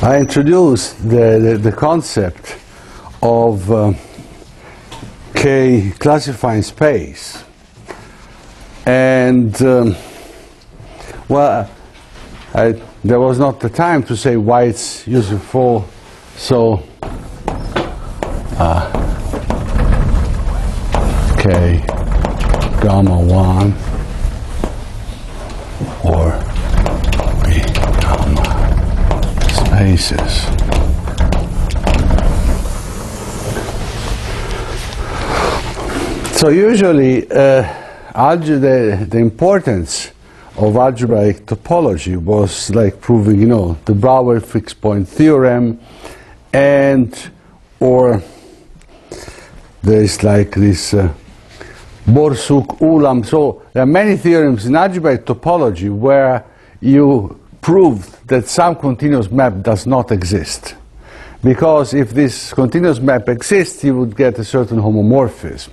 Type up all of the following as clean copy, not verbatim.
I introduced the concept of K classifying space, and well, there was not the time to say why it's useful, so K gamma 1 or B gamma spaces. So usually the importance of algebraic topology was like proving, you know, the Brouwer fixed point theorem, and or there's like this Borsuk-Ulam. So there are many theorems in algebraic topology where you proved that some continuous map does not exist, because if this continuous map exists, you would get a certain homomorphism.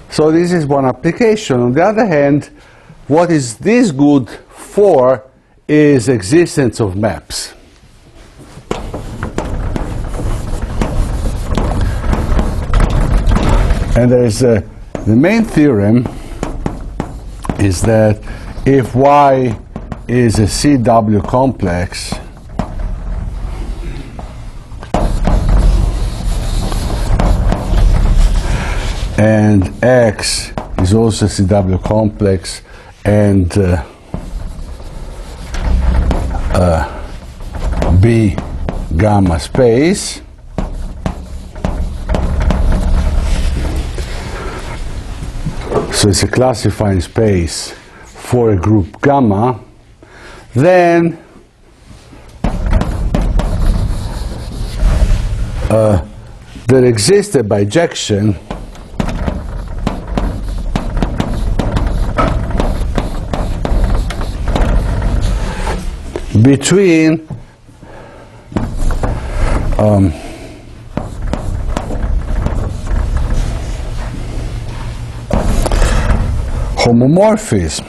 So this is one application. On the other hand, what is this good for is existence of maps. And there is the main theorem is that if Y is a CW complex, and X is also a CW complex, and B gamma space, so it's a classifying space for a group gamma, then there exists a bijection between homomorphism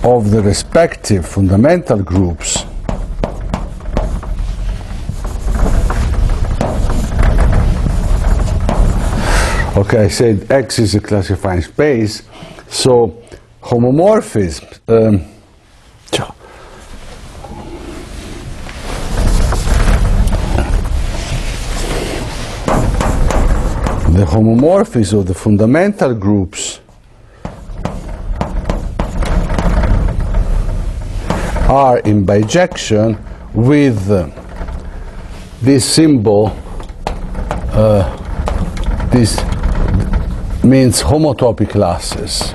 of the respective fundamental groups okay, I said X is a classifying space, so homomorphism the homomorphism of the fundamental groups are in bijection with this symbol. This means homotopy classes.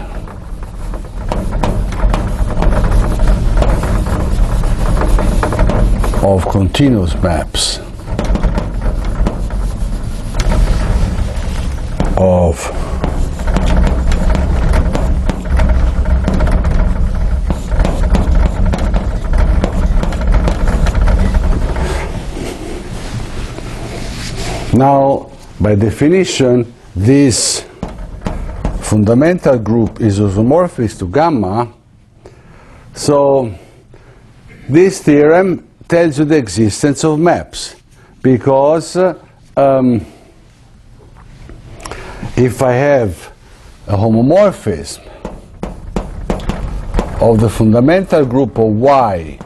Of continuous maps of now, by definition, this fundamental group is isomorphic to gamma, so this theorem tells you the existence of maps, because if I have a homomorphism of the fundamental group of Y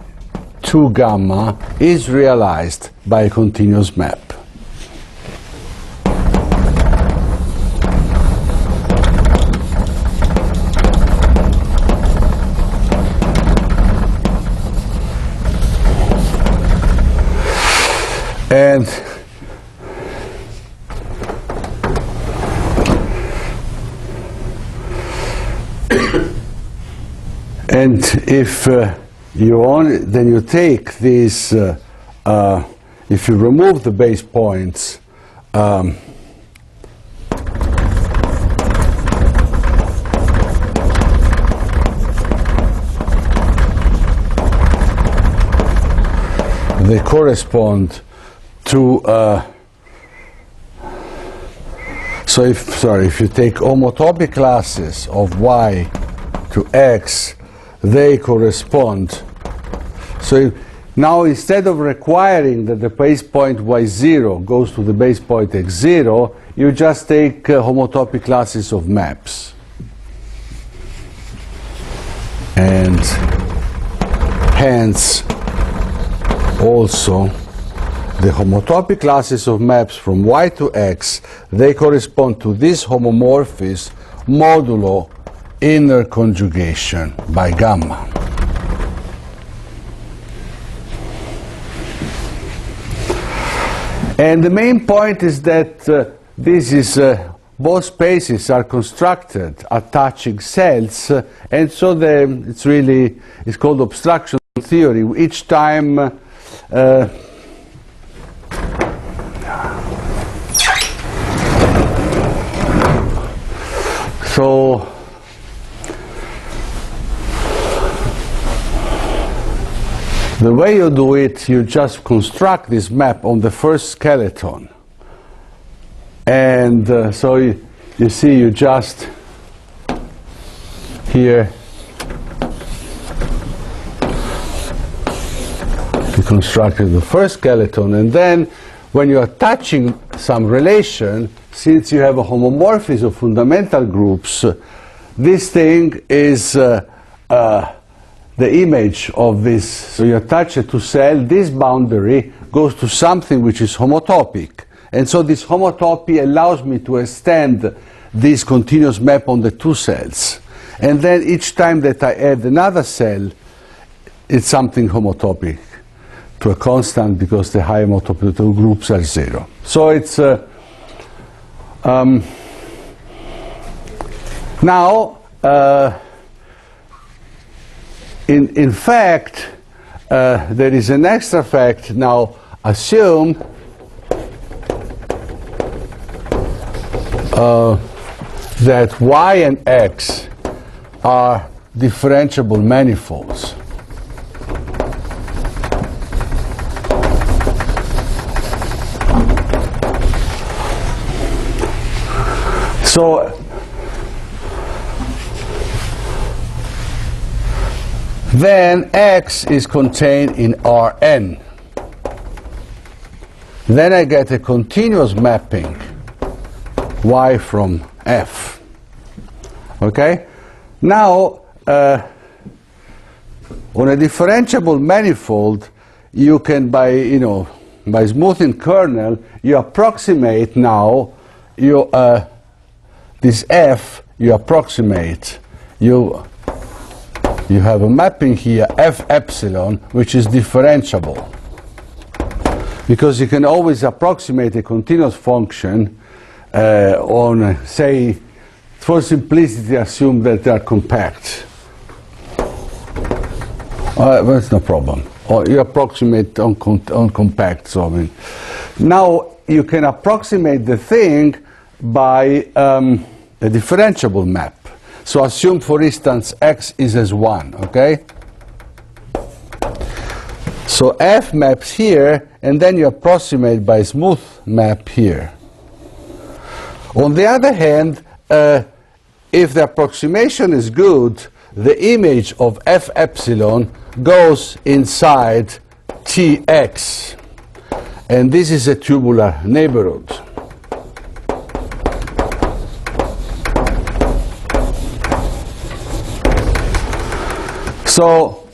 to gamma is realized by a continuous map. And if then you take these, if you remove the base points, they correspond to so if you take homotopy classes of Y to X, they correspond. So Now, instead of requiring that the base point y0 goes to the base point x0, you just take homotopy classes of maps. And hence, also, the homotopy classes of maps from y to x, they correspond to this homomorphism modulo inner conjugation by gamma. And the main point is that this is both spaces are constructed attaching cells, and so it's called obstruction theory. Each time so the way you do it, you just construct this map on the first skeleton. And so you see, you just here you constructed the first skeleton, and then when you are touching some relation, since you have a homomorphism of fundamental groups, this thing is the image of this. So you attach it to cell, this boundary goes to something which is homotopic. And so this homotopy allows me to extend this continuous map on the two cells. And then each time that I add another cell, it's something homotopic to a constant, because the high homotopy groups are 0. So it's now in fact there is an extra fact. Now assume that y and x are differentiable manifolds. So then x is contained in Rn. Then I get a continuous mapping y from f. Okay? Now, on a differentiable manifold, you can, by smoothing kernel, you approximate now this f. You approximate. You have a mapping here, f epsilon, which is differentiable, because you can always approximate a continuous function on, say, for simplicity, assume that they are compact. That's no problem. Or you approximate on compact. So I mean, now you can approximate the thing by a differentiable map. So assume, for instance, x is as 1. Okay. So f maps here, and then you approximate by smooth map here. On the other hand, if the approximation is good, the image of f epsilon goes inside Tx, and this is a tubular neighborhood. So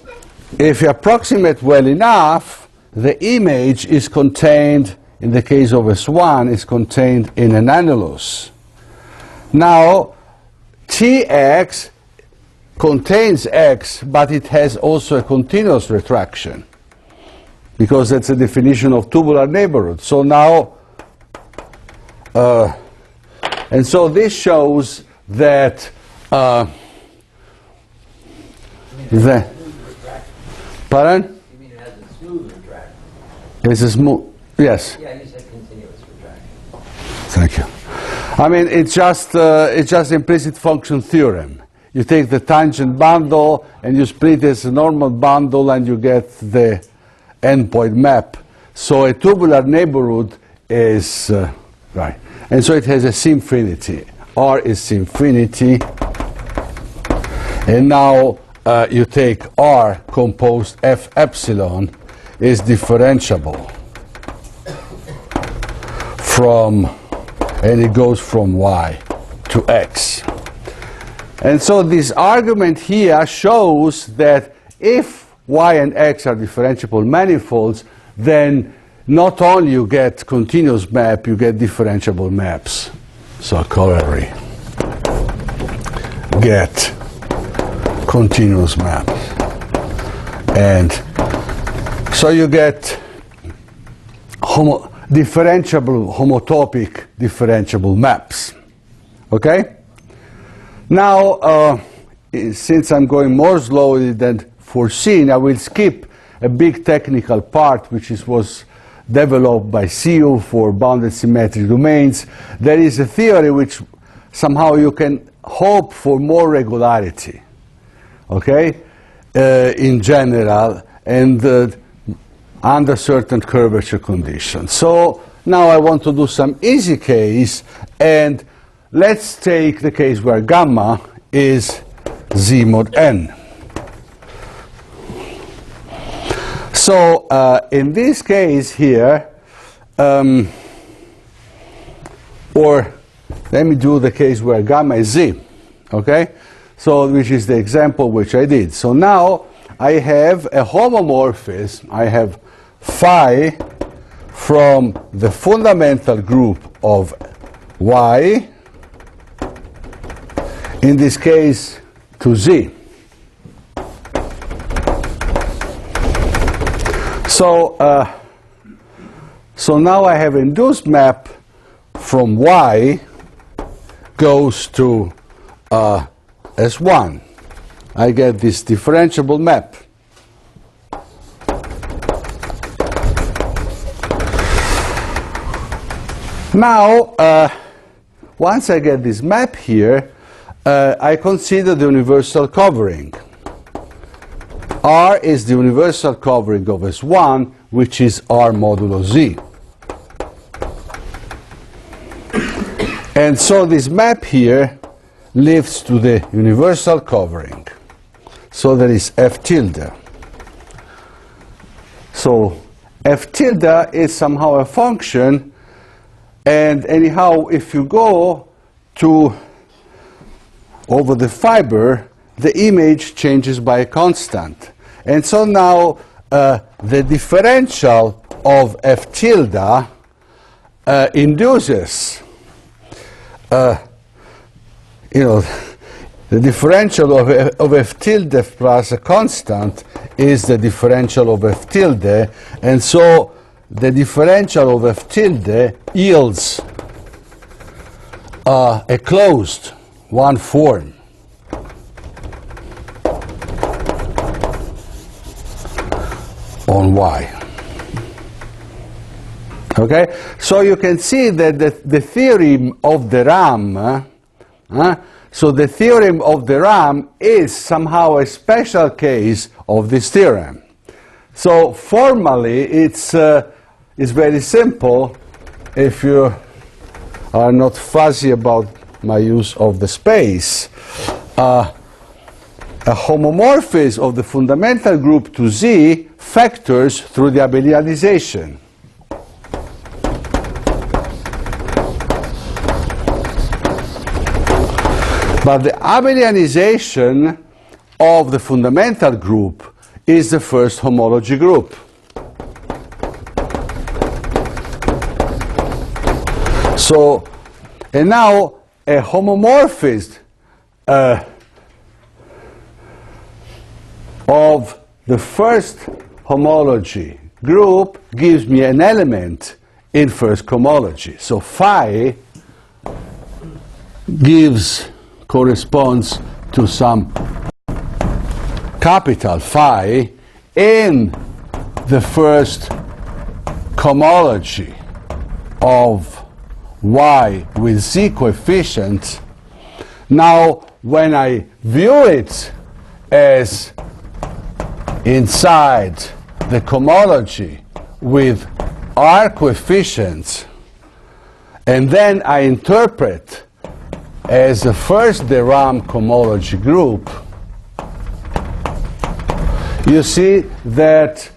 if you approximate well enough, the image is contained, in the case of S1, is contained in an annulus. Now, Tx contains x, but it has also a continuous retraction, because that's a definition of tubular neighborhood. So now, and so this shows that pardon? You mean it has a smooth retraction? It's a smooth, yes. Yeah, you said continuous retraction. Thank you. I mean, it's just implicit function theorem. You take the tangent bundle and you split it as a normal bundle, and you get the endpoint map. So a tubular neighborhood is right, and so it has a C-infinity. R is C-infinity, and now you take R composed F epsilon, is differentiable from, and it goes from y to x. And so this argument here shows that if y and x are differentiable manifolds, then not only you get continuous map, you get differentiable maps. So corollary, get continuous maps. And so you get differentiable, homotopic differentiable maps. Okay? Now, since I'm going more slowly than foreseen, I will skip a big technical part which was developed by CU for bounded symmetric domains. There is a theory which somehow you can hope for more regularity, okay, in general, and under certain curvature conditions. So now I want to do some easy case, and let's take the case where gamma is Z mod n. So in this case here, or let me do the case where gamma is Z, okay? So which is the example which I did. So now I have a homomorphism. I have phi from the fundamental group of y, in this case to Z. So now I have induced map from y goes to S1. I get this differentiable map. Now, once I get this map here, I consider the universal covering. R is the universal covering of S1, which is R modulo Z. And so this map here lives to the universal covering. So there is F tilde. So F tilde is somehow a function, and anyhow, if you go to over the fiber, the image changes by a constant. And so now the differential of F tilde induces, the differential of F tilde plus a constant is the differential of F tilde, and so the differential of F tilde yields a closed one form. On y. Okay? So you can see that the theorem of the RAM, so the theorem of the RAM is somehow a special case of this theorem. So formally, it's very simple if you are not fuzzy about my use of the space. A homomorphism of the fundamental group to Z factors through the abelianization. But the abelianization of the fundamental group is the first homology group. So, and now a homomorphism of the first homology group gives me an element in first cohomology. So phi corresponds to some capital phi in the first cohomology of y with z coefficients. Now, when I view it as inside the cohomology with r coefficients, and then I interpret as the first de Rham cohomology group, you see that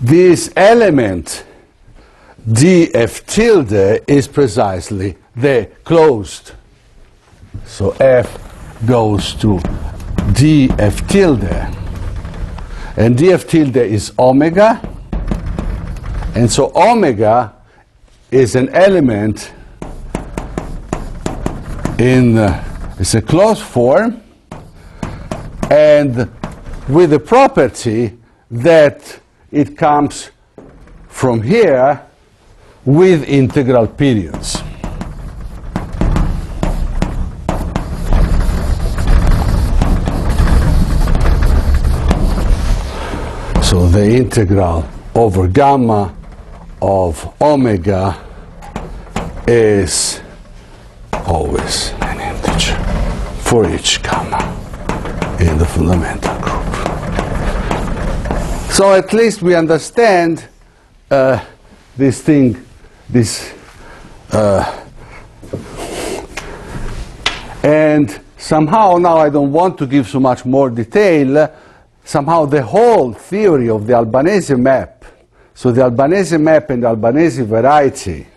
this element df tilde is precisely the closed. So f goes to df tilde, and df tilde is omega, and so omega is an element in it's a closed form, and with the property that it comes from here with integral periods. So the integral over gamma of omega is always an integer for each gamma in the fundamental group. So at least we understand this thing, and somehow, now I don't want to give so much more detail, somehow the whole theory of the Albanese map, so the Albanese map and the Albanese variety,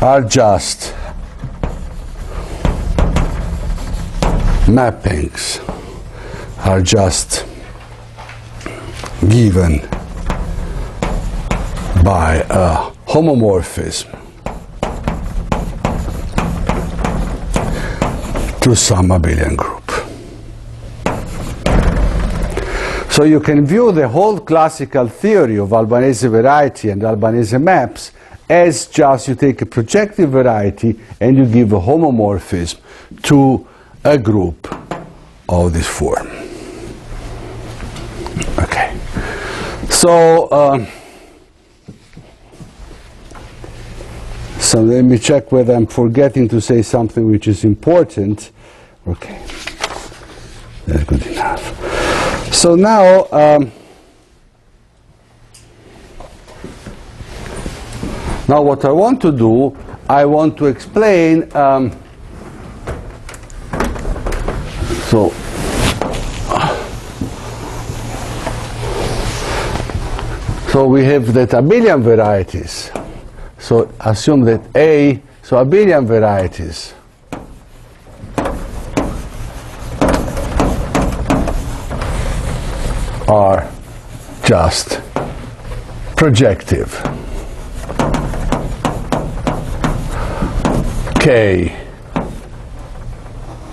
are just mappings, are just given by a homomorphism to some abelian group. So you can view the whole classical theory of Albanese variety and Albanese maps as just you take a projective variety and you give a homomorphism to a group of this form. Okay. So, so let me check whether I'm forgetting to say something which is important. Okay. That's good enough. So now, now what I want to do, I want to explain, so we have that abelian varieties. So assume that so abelian varieties are just projective. K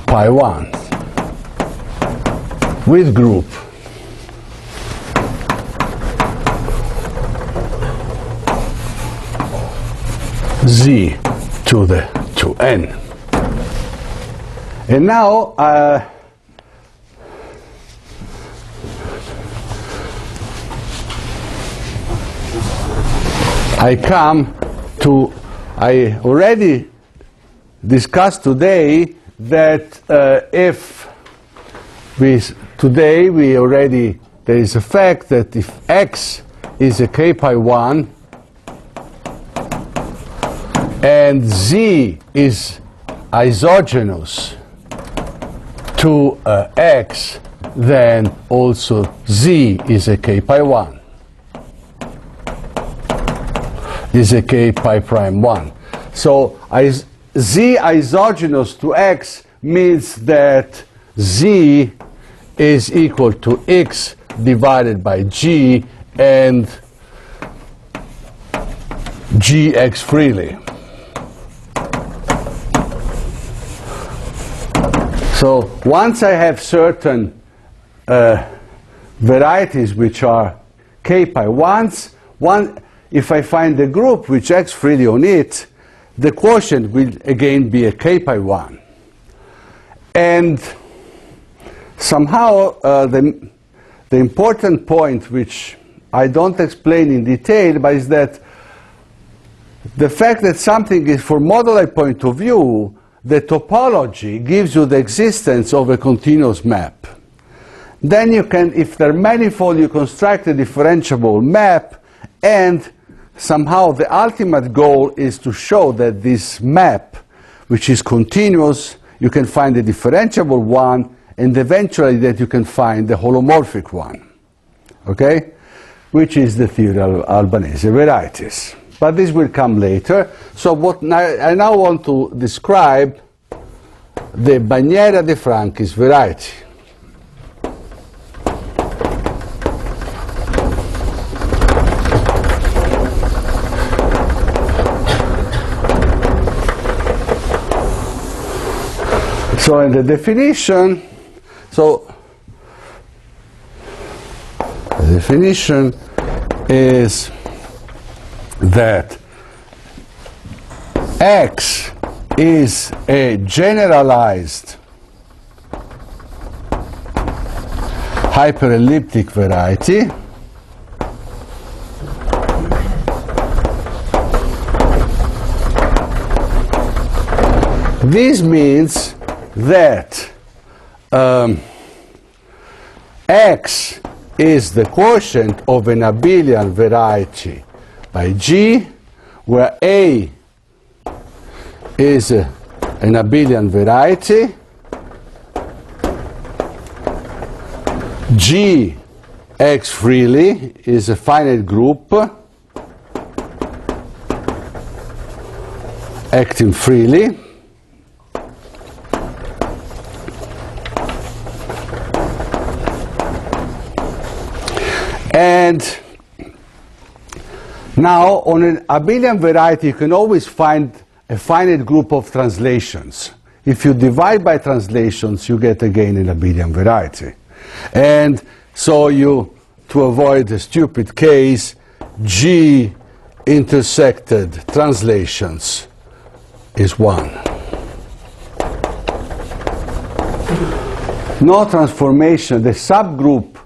pi 1 with group Z to n. And now I already discussed today that there is a fact that if X is a K pi 1 and Z is isogenous to X, then also Z is a K pi 1, is a K pi prime 1. So Z isogenous to X means that Z is equal to X divided by G and Gx freely. So once I have certain varieties which are K pi 1s, if I find a group which acts freely on it, the quotient will again be a K pi 1. And somehow the important point, which I don't explain in detail, but is that the fact that something is, for moduli point of view, the topology gives you the existence of a continuous map. then you can, if they're manifold, you construct a differentiable map, and somehow the ultimate goal is to show that this map, which is continuous, you can find a differentiable one, and eventually that you can find the holomorphic one, okay? Which is the theory of Albanese varieties. But this will come later. So what I now want to describe the Bagnera de Franchi's variety. So in the definition, the definition is that X is a generalized hyperelliptic variety this means that X is the quotient of an abelian variety by G, where A is an abelian variety, G X freely is a finite group acting freely, and now on an abelian variety you can always find a finite group of translations. If you divide by translations you get again an abelian variety. And so you, to avoid a stupid case, G intersected translations is 1. No transformation, the subgroup,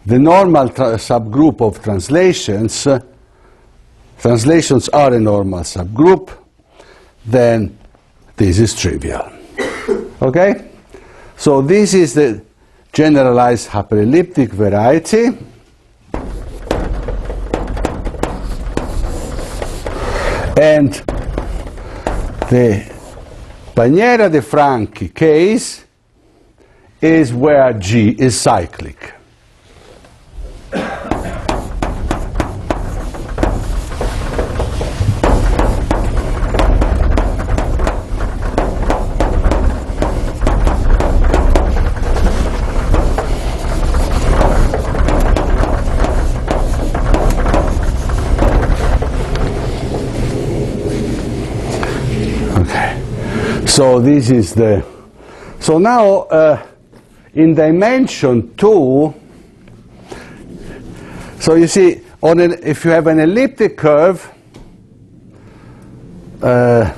the normal subgroup of translations, translations are a normal subgroup, then this is trivial. Okay? So this is the generalized hyperelliptic variety. And the Bagnera de Franchi case is where G is cyclic. So this is the, so now in dimension 2, so you see, on an, if you have an elliptic curve, well,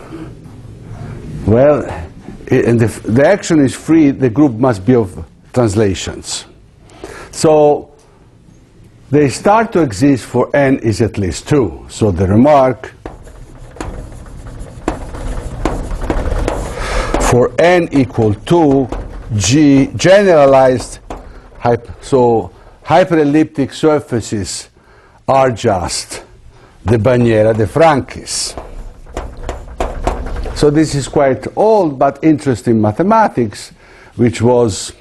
and the action is free, the group must be of translations. So they start to exist for n is at least 2. So the remark, for n equal to G generalized, so hyperelliptic surfaces are just the Bagnera de Franchi's. So this is quite old but interesting mathematics, which was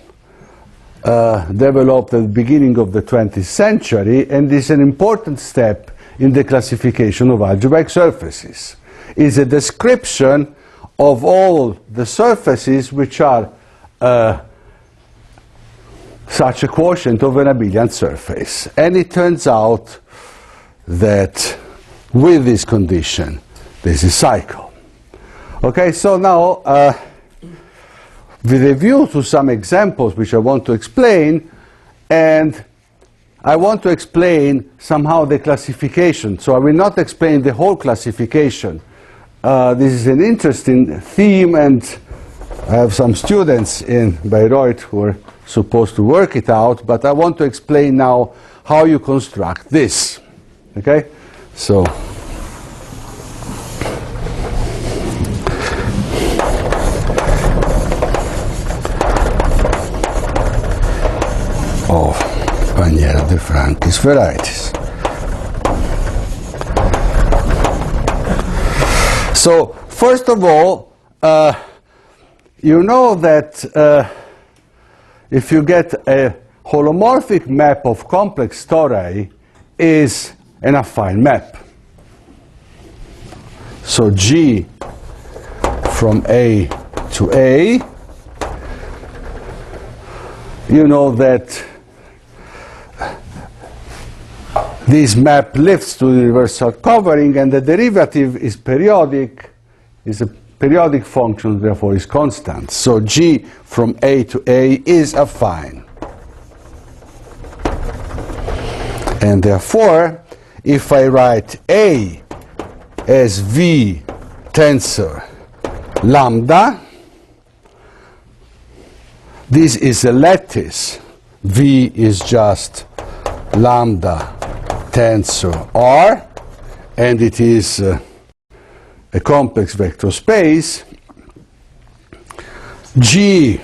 developed at the beginning of the 20th century, and is an important step in the classification of algebraic surfaces. It's a description of all the surfaces which are such a quotient of an abelian surface. And it turns out that with this condition, this is cycle. Okay, so now with a view to some examples which I want to explain, and I want to explain somehow the classification. So I will not explain the whole classification. This is an interesting theme, and I have some students in Bayreuth who are supposed to work it out, but I want to explain now how you construct this. Okay? So of Bagnères de Frankis varieties. So first of all, you know that if you get a holomorphic map of complex tori is an affine map. So G from A to A, you know that this map lifts to the universal covering, and the derivative is periodic, is a periodic function, therefore is constant. So G from A to A is affine. And therefore, if I write A as V tensor lambda, this is a lattice. V is just lambda tensor R, and it is a complex vector space. G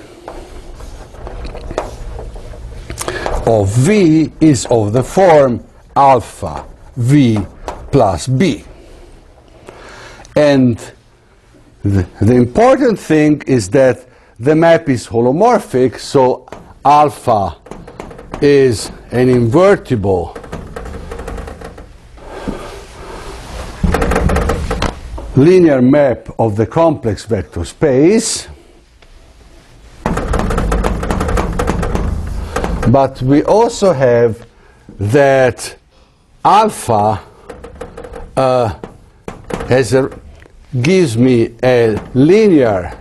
of V is of the form alpha V plus B. And the important thing is that the map is holomorphic, so alpha is an invertible linear map of the complex vector space. But we also have that alpha gives me a linear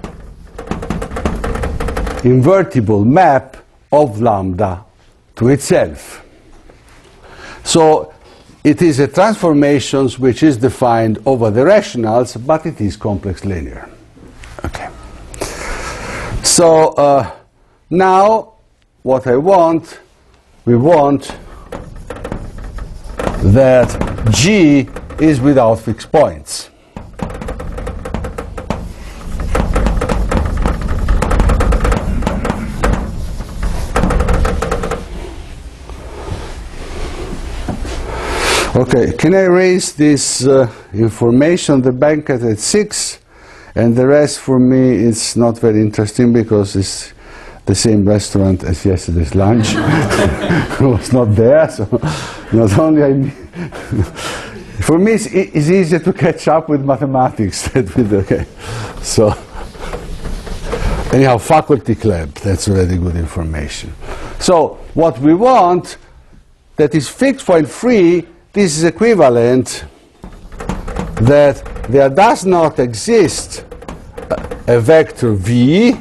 invertible map of lambda to itself. So it is a transformation which is defined over the rationals, but it is complex linear. Okay. So now what we want that G is without fixed points. Okay, can I erase this information, the banquet at 6, and the rest for me is not very interesting because it's the same restaurant as yesterday's lunch. I was not there, so not only for me it's easier to catch up with mathematics than with, okay. So anyhow, faculty club, that's already good information. So what we want that is fixed point free, this is equivalent that there does not exist a vector V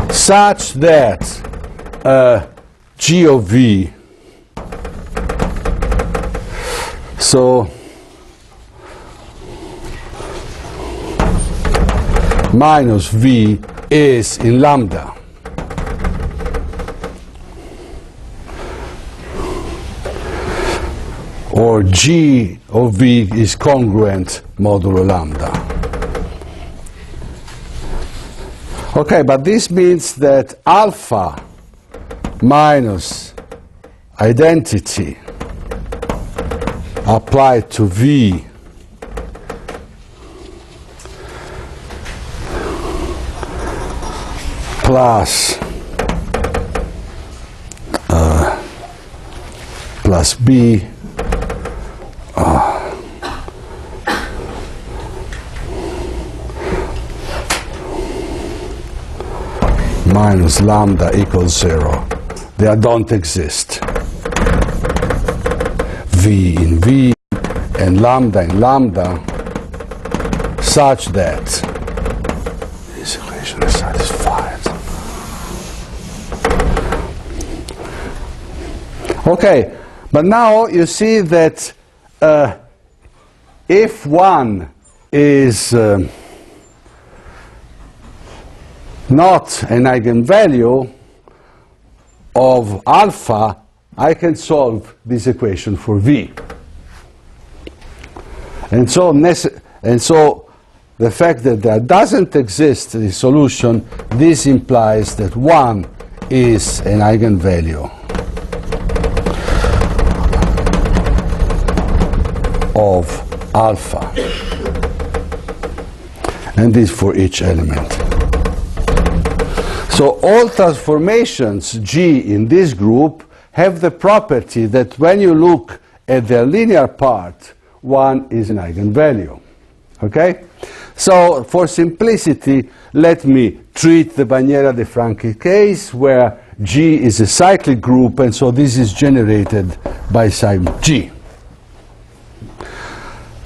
such that G of V, so minus V is in lambda. Or G of V is congruent modulo lambda. Okay, but this means that alpha minus identity applied to V plus B minus lambda equals 0. They don't exist. V in V and lambda in lambda such that this equation is satisfied. Okay, but now you see that if one is not an eigenvalue of alpha, I can solve this equation for V. And so the fact that there doesn't exist a solution, this implies that one is an eigenvalue of alpha, and this for each element. So all transformations G in this group have the property that when you look at their linear part, one is an eigenvalue. Okay? So for simplicity, let me treat the Bagnera-De Franchi case where G is a cyclic group, and so this is generated by sign G.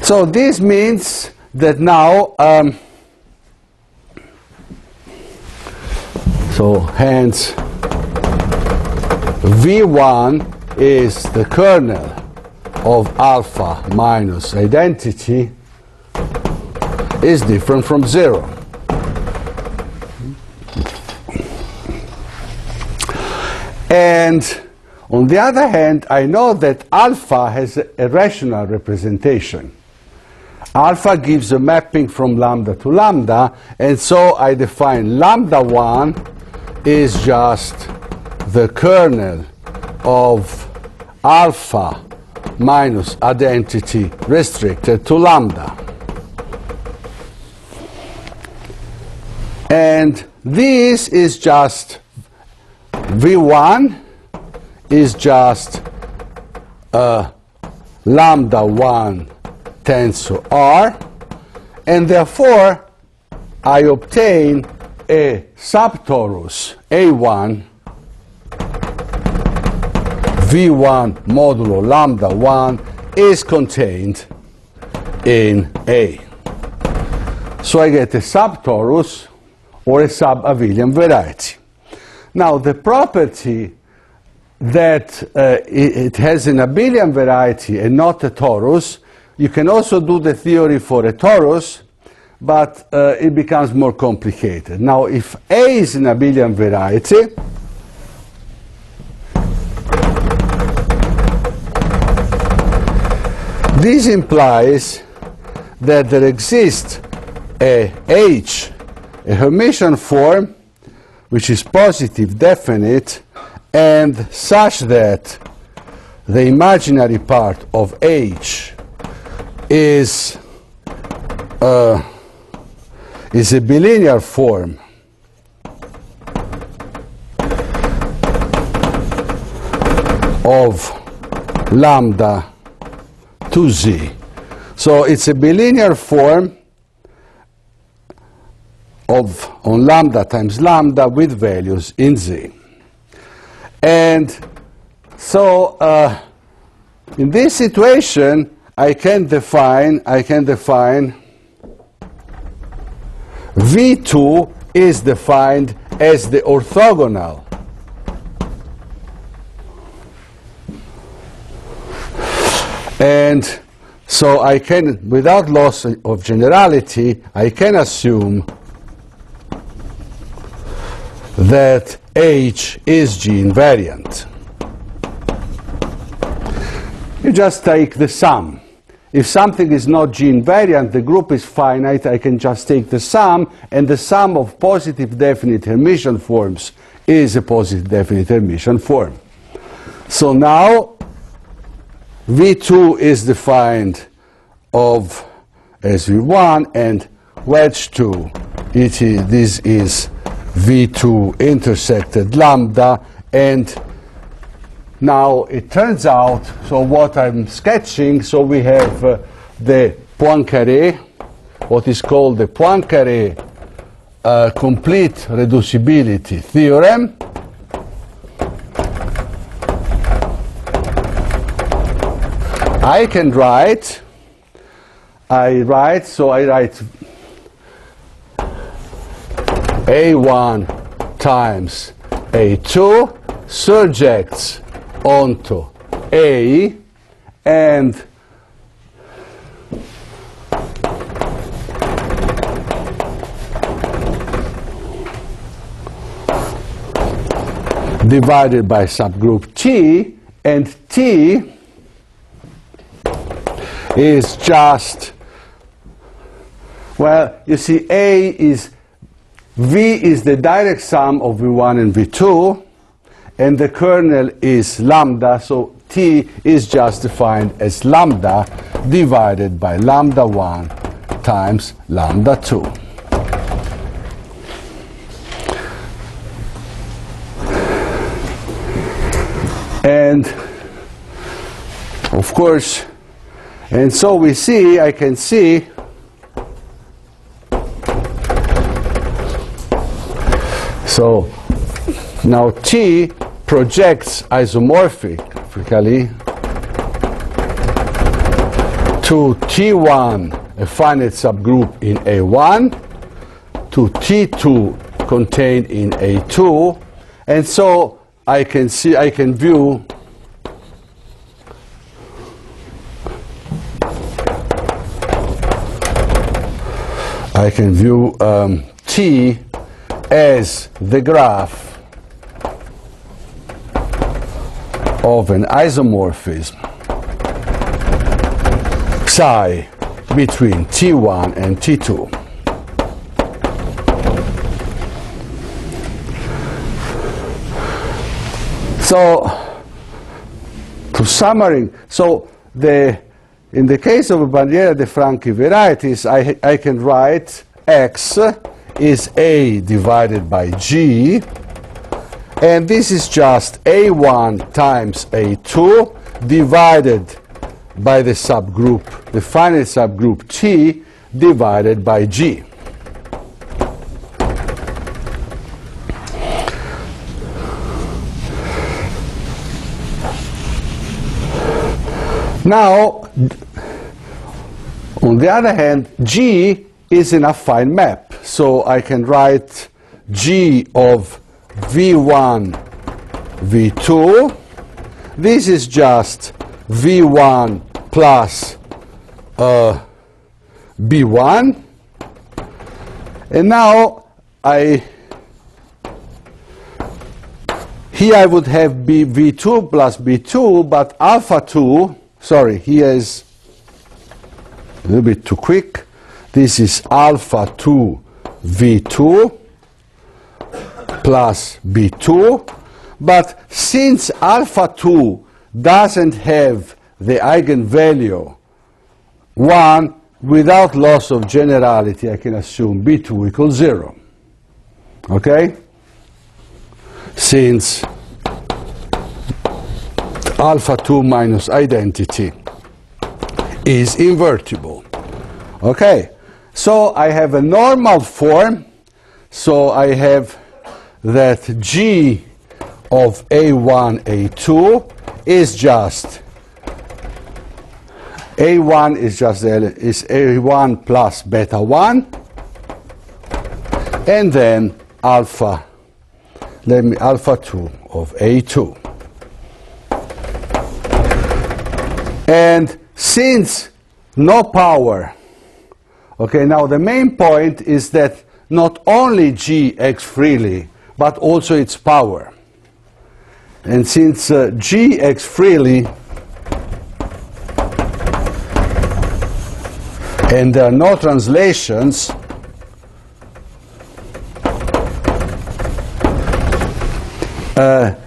So this means that now, so hence V1 is the kernel of alpha minus identity is different from 0. And on the other hand, I know that alpha has a rational representation. Alpha gives a mapping from lambda to lambda, and so I define lambda 1 is just the kernel of alpha minus identity restricted to lambda. And this is just V1 is just lambda 1 tensor R, and therefore I obtain a subtorus A1 V1 modulo lambda 1 is contained in A. So I get a subtorus or a sub-abelian variety. Now the property that it has an abelian variety and not a torus, you can also do the theory for a torus, but it becomes more complicated. Now if A is an abelian variety, this implies that there exists a H, a Hermitian form, which is positive definite, and such that the imaginary part of H is a bilinear form of lambda 2z. So it's a bilinear form of on lambda times lambda with values in z. And so in this situation I can define V2 is defined as the orthogonal and so I can, without loss of generality, I can assume that H is G invariant. You just take the sum. If something is not G invariant, the group is finite, I can just take the sum, and the sum of positive definite Hermitian forms is a positive definite Hermitian form. So now V2 is defined of as V1, and wedge 2, this is V2 intersected lambda, and now it turns out, so what I'm sketching, so we have the Poincare, what is called the Poincare complete reducibility theorem. I can write, I write A1 times A2 surjects onto A, and divided by subgroup T, and T is just, well, you see, V is the direct sum of V1 and V2, and the kernel is lambda, so T is just defined as lambda divided by lambda 1 times lambda 2. And of course, and so we see, I can see so now T projects isomorphically to T1, a finite subgroup in A1, to T2 contained in A2, and so I can view T as the graph of an isomorphism psi between T1 and T2. So, to summarize, so in the case of a Bandiera de Franchi varieties, I can write X is A divided by G, and this is just A1 times A2 divided by the subgroup, the finite subgroup T divided by G. Now, on the other hand, G is an affine map, so I can write G of V1, V2. This is just V1 plus B1. And now here I would have V2 plus B2, but alpha 2, sorry, here is a little bit too quick. This is alpha 2 V2 plus B2. But since alpha 2 doesn't have the eigenvalue 1, without loss of generality, I can assume B2 equals 0. Okay? Since alpha 2 minus identity is invertible. Okay, so I have a normal form, so I have that G of A1, A2 is just A1 is just is A1 plus beta 1, and then alpha 2 of A2. And since no power, okay, now the main point is that not only G acts freely, but also its power. And since G acts freely, and there are no translations,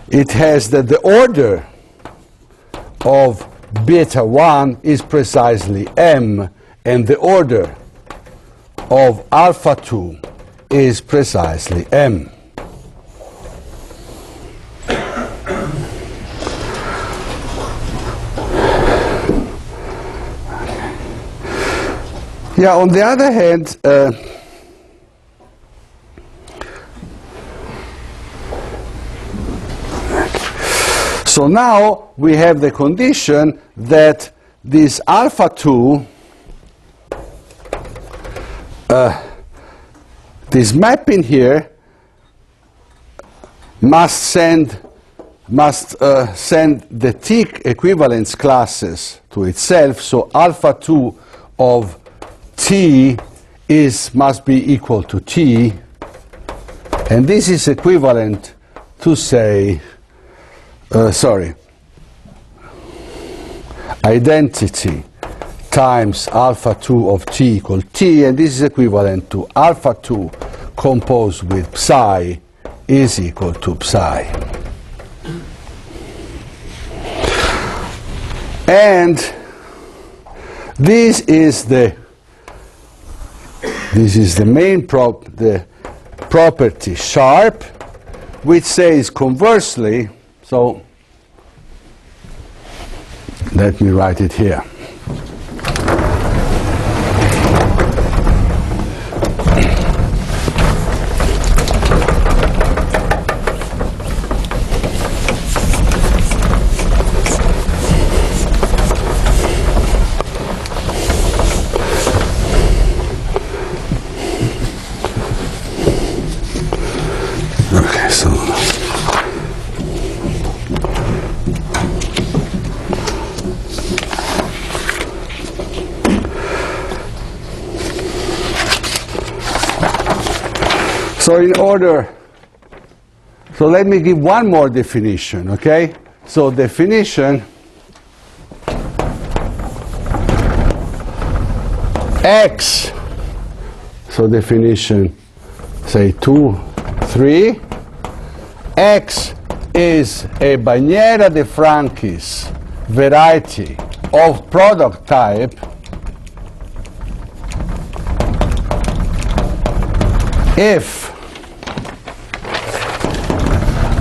it has that the order of beta 1 is precisely m, and the order of alpha 2 is precisely m. Yeah, on the other hand, so now we have the condition that this alpha 2, this mapping here, must send the T equivalence classes to itself. So alpha 2 of T must be equal to T, and this is equivalent to say, identity times alpha 2 of T equal T, and this is equivalent to alpha 2 composed with psi is equal to psi. And this is the main property sharp, which says conversely, so let me write it here. Okay, so in order, so let me give one more definition, okay? So definition X, so definition say 2, 3, X is a Bagnera de Frankis variety of product type if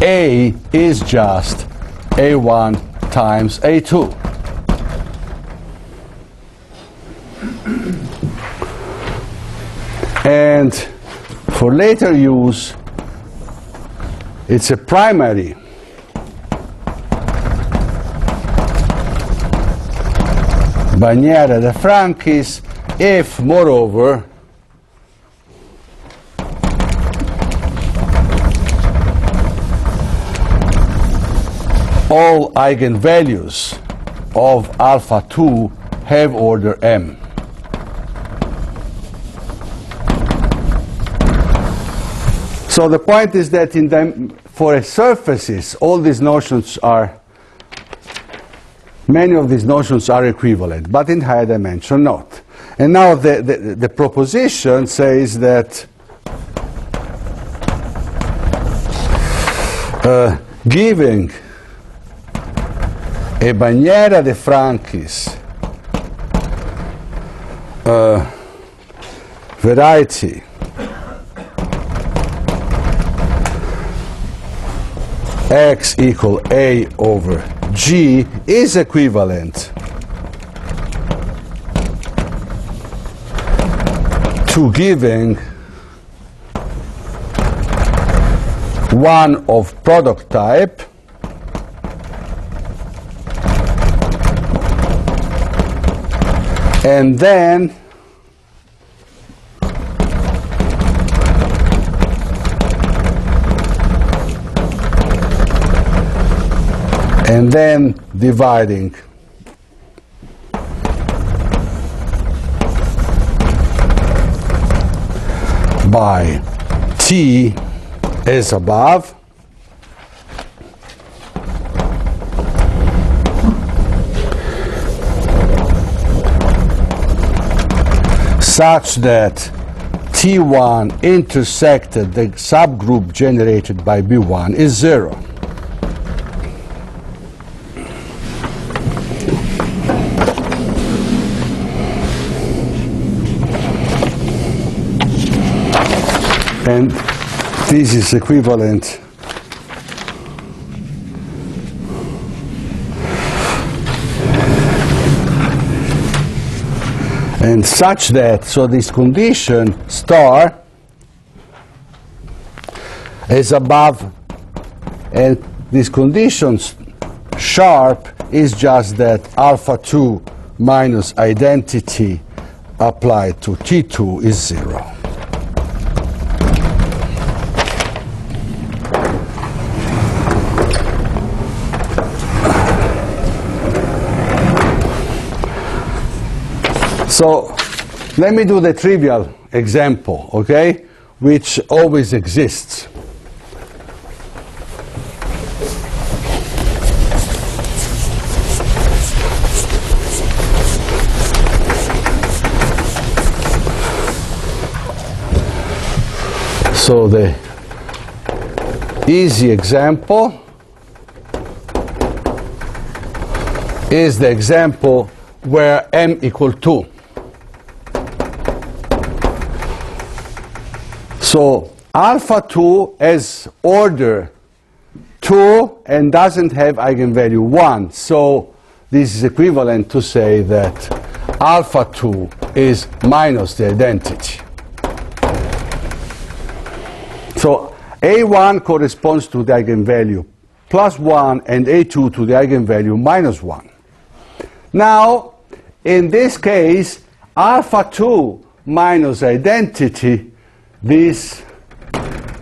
A is just A1 times A2. And for later use, it's a primary Bagnera de Frankis if, moreover, all eigenvalues of alpha 2 have order m. So the point is that for surfaces, all these notions are, many of these notions are equivalent, but in higher dimension not. And now the proposition says that giving a Bagnera de Frankis variety X equal A over G is equivalent to giving one of product type and then dividing by T as above, such that T1 intersected the subgroup generated by B1 is 0. And this is equivalent and such that, so this condition star is above, and this condition sharp is just that alpha 2 minus identity applied to T2 is 0. So let me do the trivial example, okay, which always exists. So the easy example is the example where m equal 2. So alpha 2 has order 2 and doesn't have eigenvalue 1. So this is equivalent to say that alpha 2 is minus the identity. So A1 corresponds to the eigenvalue plus 1 and A2 to the eigenvalue minus 1. Now, in this case, alpha 2 minus identity, this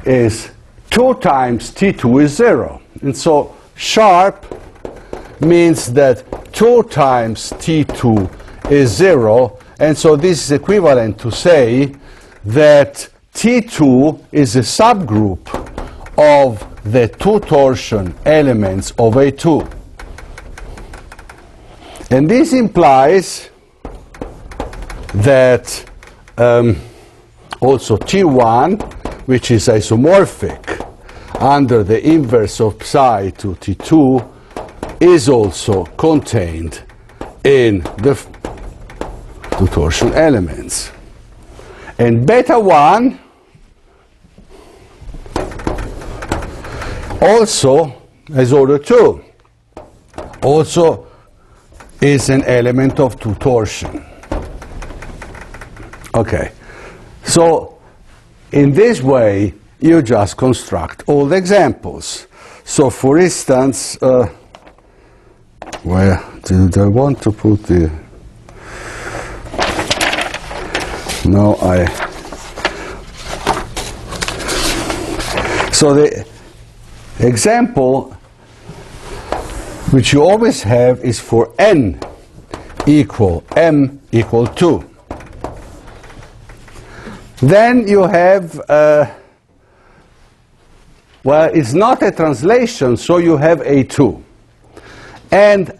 is 2 times T2 is 0. And so sharp means that 2 times T2 is 0. And so this is equivalent to say that T2 is a subgroup of the two torsion elements of A2. And this implies that also T1, which is isomorphic under the inverse of psi to T2, is also contained in the two torsion elements. And beta 1 also has order 2, also is an element of two torsion. Okay, so in this way you just construct all the examples. So for instance, where did I want to put the... No, So the example which you always have is for n equal m equal 2. Then you have, well, it's not a translation, so you have A2. And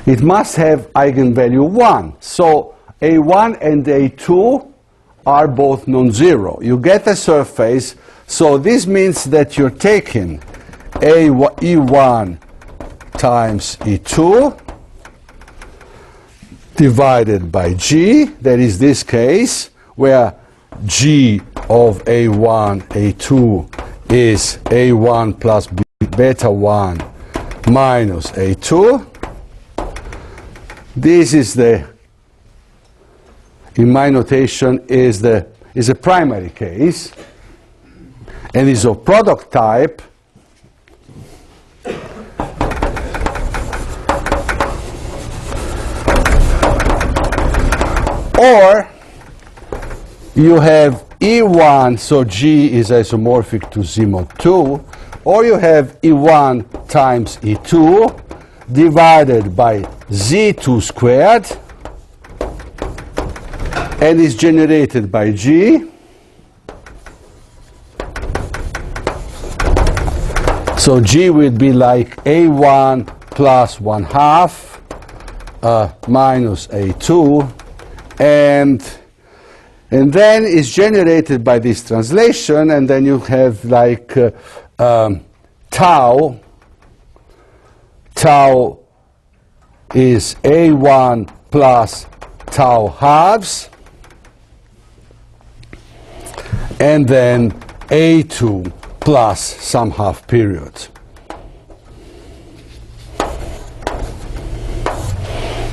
it must have eigenvalue 1. So A1 and A2 are both non-zero. You get a surface, so this means that you're taking E1 times E2 divided by G, that is this case, where G of A1, A2 is A1 plus beta 1 minus A2. This is the, in my notation, is a primary case, and is of product type. Or you have E1, so G is isomorphic to Z mod 2, or you have E1 times E2 divided by Z2 squared, and is generated by G. So G will be like A1 plus 1/2 minus A2, and then is generated by this translation, and then you have like tau. Tau is A1 plus tau halves, and then A2 plus some half period.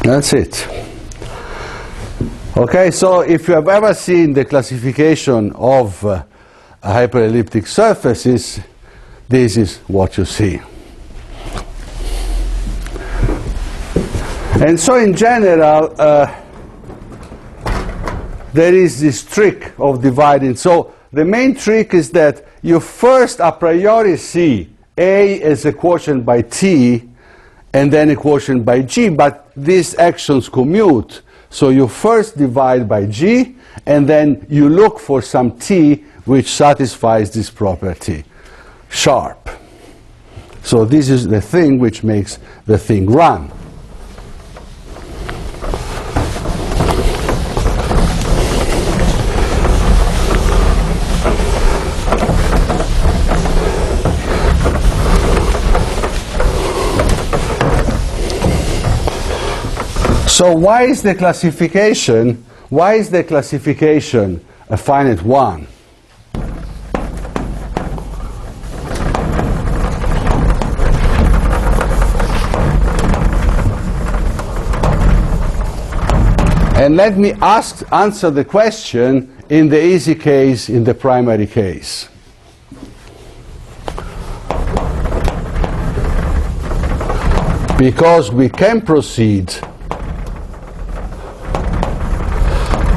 That's it. Okay, so if you have ever seen the classification of hyperelliptic surfaces, this is what you see. And so in general, there is this trick of dividing. So the main trick is that you first a priori see A as a quotient by T and then a quotient by G, but these actions commute. So you first divide by G, and then you look for some T which satisfies this property, sharp. So this is the thing which makes the thing run. So why is the classification a finite one? And let me answer the question in the easy case, in the primary case. Because we can proceed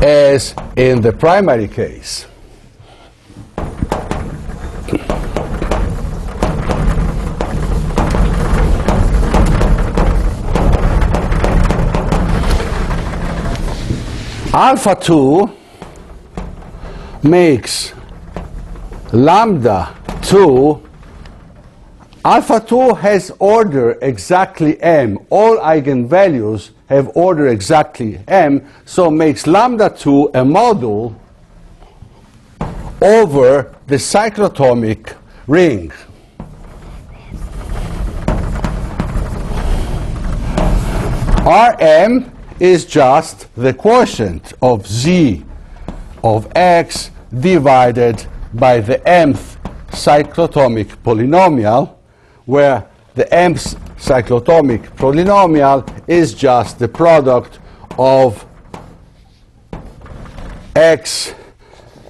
as in the primary case. Alpha 2 makes lambda 2. Alpha 2 has order exactly m. All eigenvalues have order exactly m, so makes lambda 2 a module over the cyclotomic ring. Rm is just the quotient of z of x divided by the mth cyclotomic polynomial, where the mth cyclotomic polynomial is just the product of x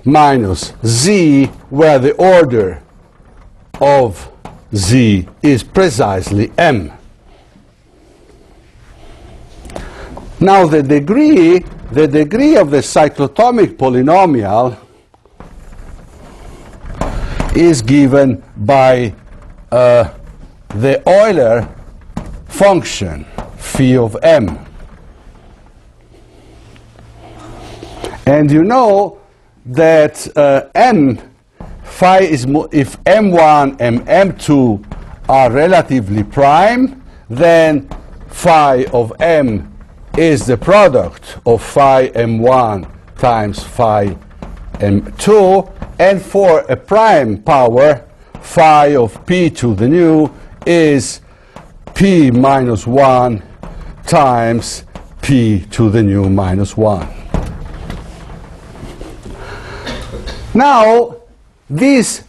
minus z, where the order of z is precisely m. Now the degree of the cyclotomic polynomial is given by the Euler function phi of m. And you know that phi is if m1 and m2 are relatively prime, then phi of m is the product of phi m1 times phi m2, and for a prime power, phi of p to the nu is p minus 1 times p to the nu minus 1. Now, this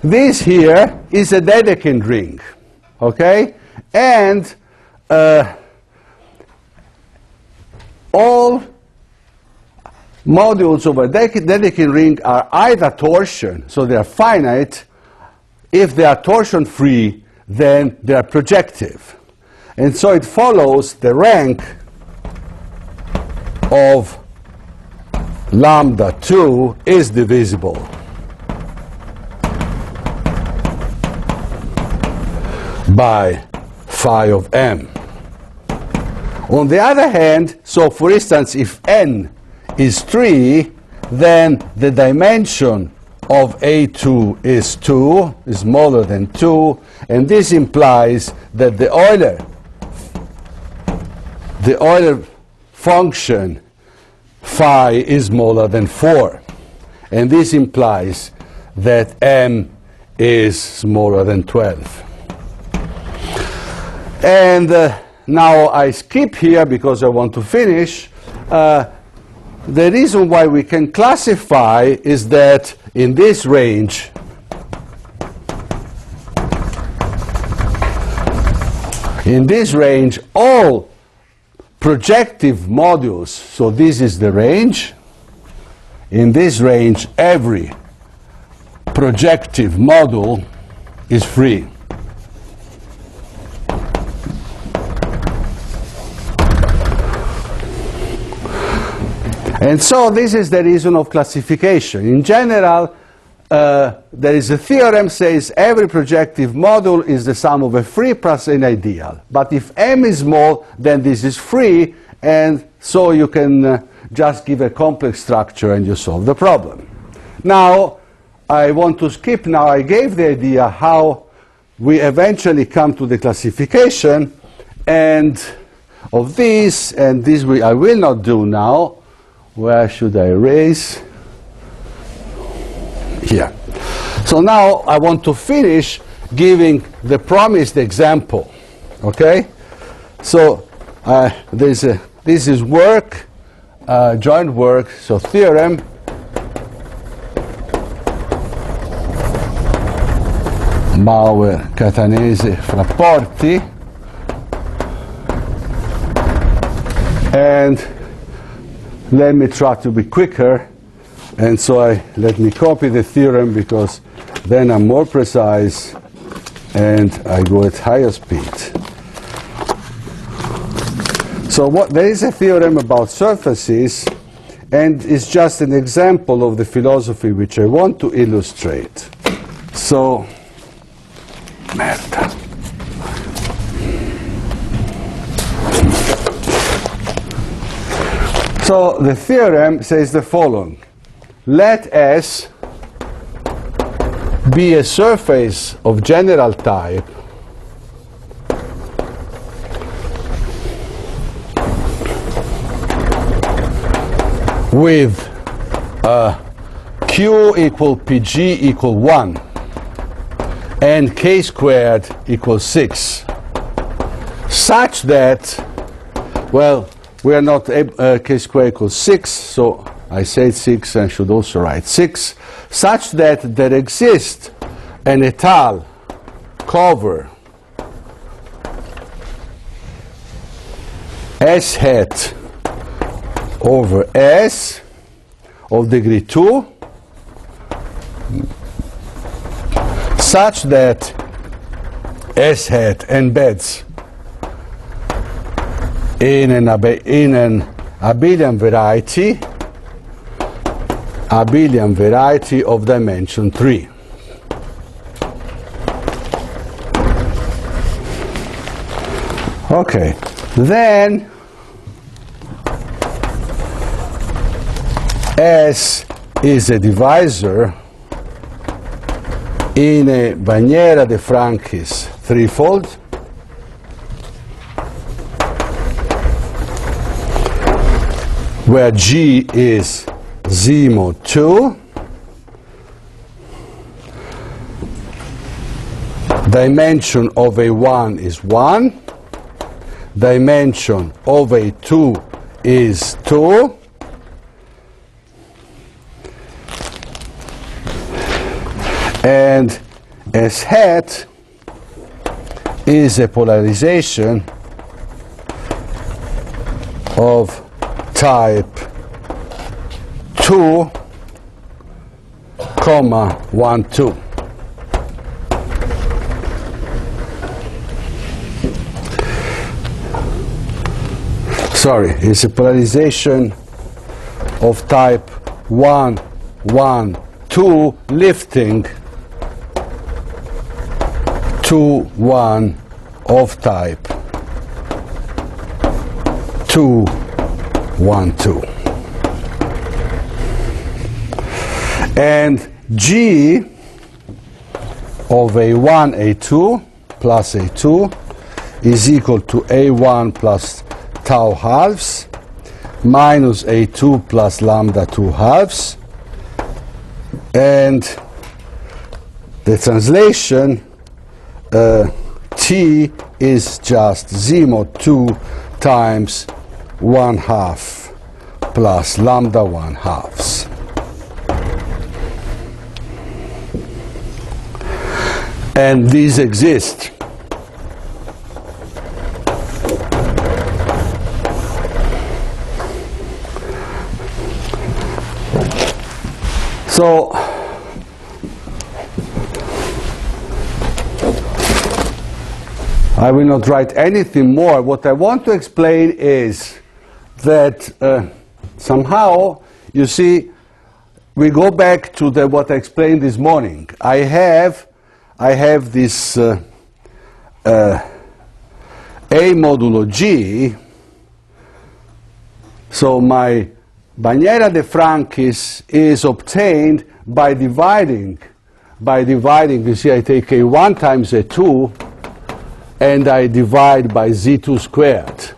here is a Dedekind ring, okay? And all modules of a Dedekind ring are either torsion, so they are finite. If they are torsion free, then they are projective. And so it follows the rank of lambda 2 is divisible by phi of m. On the other hand, so for instance, if n is 3, then the dimension of A2 is 2, is smaller than 2, and this implies that the Euler function phi is smaller than 4. And this implies that m is smaller than 12. And now I skip here because I want to finish. The reason why we can classify is that in this range, all projective modules, so this is the range, in this range every projective module is free. And so this is the reason of classification. In general, there is a theorem says every projective module is the sum of a free plus an ideal. But if m is small, then this is free, and so you can just give a complex structure and you solve the problem. Now, I want to skip now. I gave the idea how we eventually come to the classification and of this, and this I will not do now. Where should I erase? Here. So now I want to finish giving the promised example. Okay? So this is work, joint work, so theorem Bauer, Catanese, rapporti, and let me try to be quicker, and so let me copy the theorem because then I'm more precise and I go at higher speed. So there is a theorem about surfaces, and it's just an example of the philosophy which I want to illustrate. So, merda. So the theorem says the following: let S be a surface of general type with Q equal PG equal 1 and K squared equals 6, such that, well, we are not K squared equals 6, so I said 6 and should also write 6, such that there exists an étale cover S hat over S of degree 2, such that S hat embeds in an abelian variety of dimension 3. Okay, then S is a divisor in a Bagnera de Franchi's threefold, where G is Z mod 2, dimension of A1 is 1, dimension of A2 is 2, and S hat is a polarization of type 2, 1, 2. Sorry, it's a polarization of type 1, 1, 2, lifting 2, 1 of type 2, 1, 2. And G of A1, A2 plus A2 is equal to A1 plus tau halves minus A2 plus lambda 2 halves, and the translation T is just Z mod 2 times 1/2 plus lambda 1/2. And these exist. So I will not write anything more. What I want to explain is that somehow, you see, we go back to what I explained this morning. I have this A modulo G, so my Bagnera de Franchi's is obtained by dividing, you see, I take A1 times A2 and I divide by Z2 squared.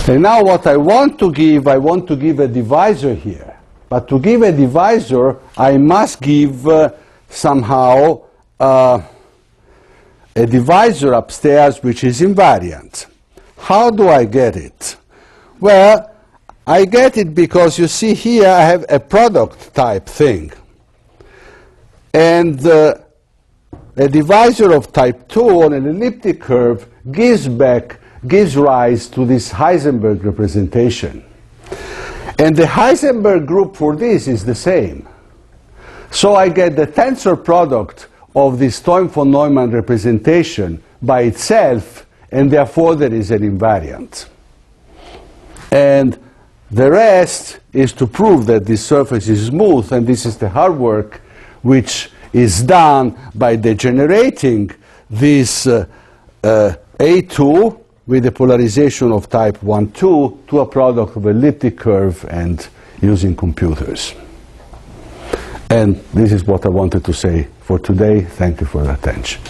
And now what I want to give a divisor here. But to give a divisor, I must give somehow a divisor upstairs which is invariant. How do I get it? Well, I get it because you see here I have a product type thing. And a divisor of type 2 on an elliptic curve gives rise to this Heisenberg representation. And the Heisenberg group for this is the same. So I get the tensor product of this Toym von Neumann representation by itself, and therefore there is an invariant. And the rest is to prove that this surface is smooth, and this is the hard work which is done by degenerating this A2 with the polarization of type 1, 2 to a product of elliptic curve and using computers. And this is what I wanted to say for today. Thank you for your attention.